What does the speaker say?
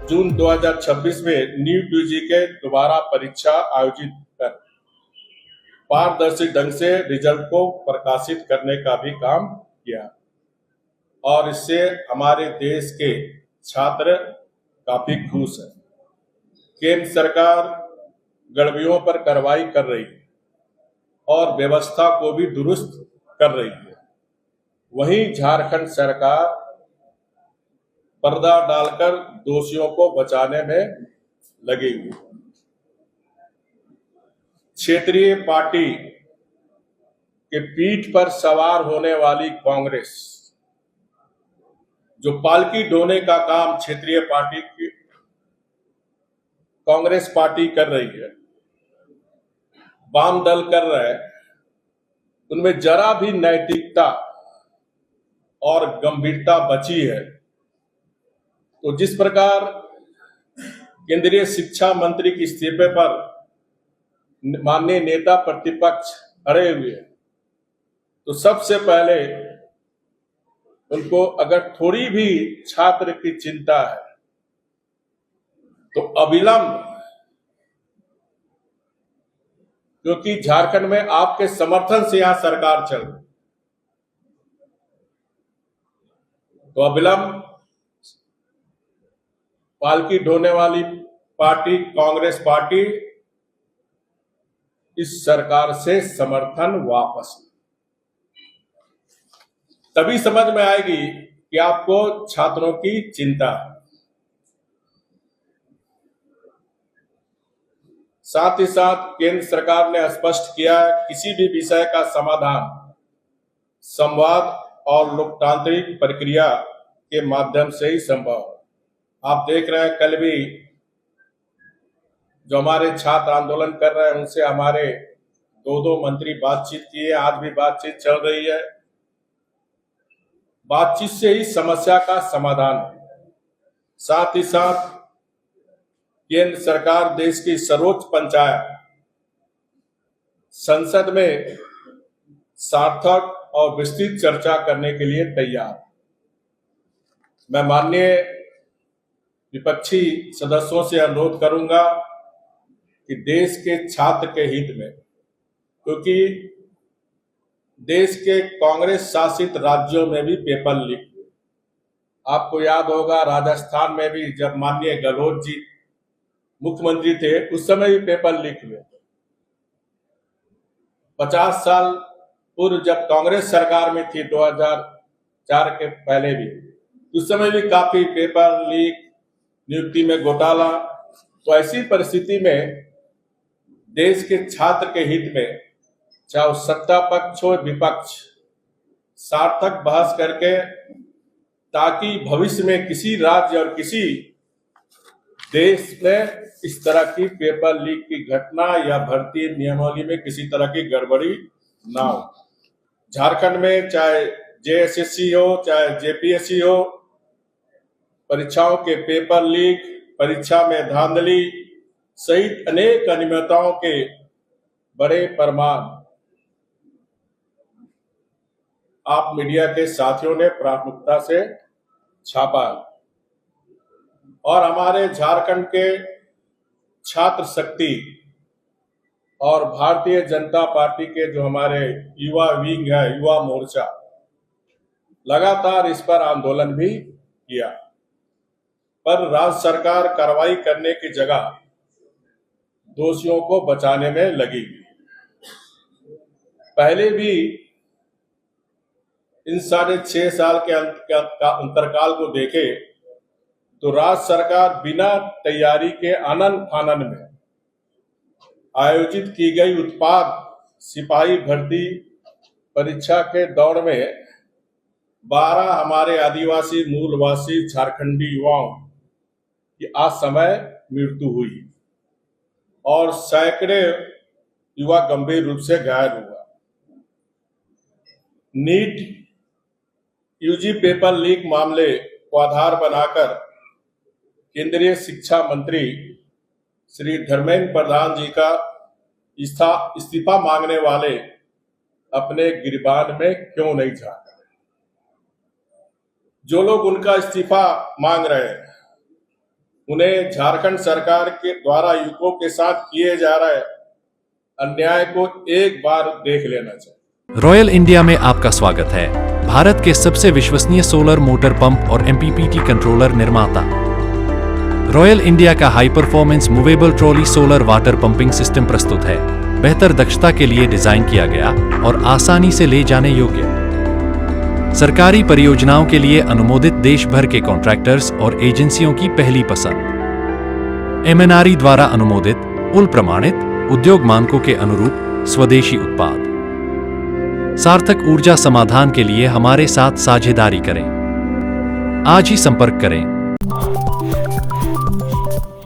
जून 2026 में NEET UG के दोबारा परीक्षा आयोजित कर पारदर्शी ढंग से रिजल्ट को प्रकाशित करने का भी काम किया और इससे हमारे देश के छात्र काफी खुश हैं। केंद्र सरकार गड़बड़ियों पर कार्रवाई कर रही है और व्यवस्था को भी दुरुस्त कर रही है। वहीं झारखंड सरकार पर्दा डालकर दोषियों को बचाने में लगी हुई। क्षेत्रीय पार्टी के पीठ पर सवार होने वाली कांग्रेस जो पालकी ढोने का काम क्षेत्रीय पार्टी की कांग्रेस पार्टी कर रही है, वाम दल कर रहे हैं, उनमें जरा भी नैतिकता और गंभीरता बची है। तो जिस प्रकार केंद्रीय शिक्षा मंत्री के इस्तीफे पर माननीय नेता प्रतिपक्ष अड़े हुए हैं, तो सबसे पहले उनको अगर थोड़ी भी छात्र की चिंता है तो अविलंब, क्योंकि झारखंड में आपके समर्थन से यहां सरकार चल रही, तो अविलंब पालकी ढोने वाली पार्टी कांग्रेस पार्टी इस सरकार से समर्थन वापस, तभी समझ में आएगी कि आपको छात्रों की चिंता है। साथ ही साथ केंद्र सरकार ने स्पष्ट किया है किसी भी विषय का समाधान संवाद और लोकतांत्रिक प्रक्रिया के माध्यम से ही संभव है। आप देख रहे हैं, कल भी जो हमारे छात्र आंदोलन कर रहे हैं उनसे हमारे दो मंत्री बातचीत किए, आज भी बातचीत चल रही है। बातचीत से ही समस्या का समाधान है। साथ ही साथ केंद्र सरकार देश की सर्वोच्च पंचायत संसद में सार्थक और विस्तृत चर्चा करने के लिए तैयार। मैं माननीय विपक्षी सदस्यों से अनुरोध करूंगा कि देश के छात्र के हित में, क्योंकि देश के कांग्रेस शासित राज्यों में भी पेपर लीक हुए। आपको याद होगा राजस्थान में भी जब माननीय गहलोत जी मुख्यमंत्री थे उस समय भी पेपर लीक हुए। 50 साल पूर्व जब कांग्रेस सरकार में थी 2004 के पहले भी, उस समय भी काफी पेपर लीक, नियुक्ति में घोटाला। तो ऐसी परिस्थिति में देश के छात्र के हित में, चाहे सत्ता पक्ष हो विपक्ष, सार्थक बहस करके, ताकि भविष्य में किसी राज्य और किसी देश में इस तरह की पेपर लीक की घटना या भर्ती नियमावली में किसी तरह की गड़बड़ी ना हो। झारखंड में चाहे जेएसएससी हो चाहे जेपीएससी हो, परीक्षाओं के पेपर लीक, परीक्षा में धांधली सहित अनेक अनियमितताओं के बड़े प्रमाण आप मीडिया के साथियों ने प्राथमिकता से छापा और हमारे झारखंड के छात्र शक्ति और भारतीय जनता पार्टी के जो हमारे युवा विंग है, युवा मोर्चा, लगातार इस पर आंदोलन भी किया, पर राज्य सरकार कार्रवाई करने की जगह दोषियों को बचाने में लगी। पहले भी इन 6.5 साल के अंतरकाल को देखे तो राज्य सरकार बिना तैयारी के आनन फानन में आयोजित की गई उत्पाद सिपाही भर्ती परीक्षा के दौर में 12 हमारे आदिवासी मूलवासी झारखंडी युवाओं की आज समय मृत्यु हुई और सैकड़े युवा गंभीर रूप से घायल हुआ। नीट यूजी पेपर लीक मामले को आधार बनाकर केंद्रीय शिक्षा मंत्री श्री धर्मेंद्र प्रधान जी का इस्तीफा मांगने वाले अपने गिरबान में क्यों नहीं झांका? जो लोग उनका इस्तीफा मांग रहे हैं उन्हें झारखंड सरकार के द्वारा यूको के साथ किए जा रहे अन्याय को एक बार देख लेना चाहिए। रॉयल इंडिया में आपका स्वागत है। भारत के सबसे विश्वसनीय सोलर मोटर पंप और MPPT कंट्रोलर निर्माता रॉयल इंडिया का high performance movable trolley solar water pumping system प्रस्तुत है। बेहतर दक्षता के लिए डिजाइन किया गया और आसानी से ले जाने योग्य। सरकारी परियोजनाओं के लिए अनुमोदित देश भर के कॉन्ट्रैक्टर्स और एजेंसियों की पहली पसंद। MNRE द्वारा अनुमोदित, उल प्रमाणित, उद्योग मानकों के अनुरूप स्वदेशी उत्पाद। सार्थक ऊर्जा समाधान के लिए हमारे साथ साझेदारी करें। आज ही संपर्क करें।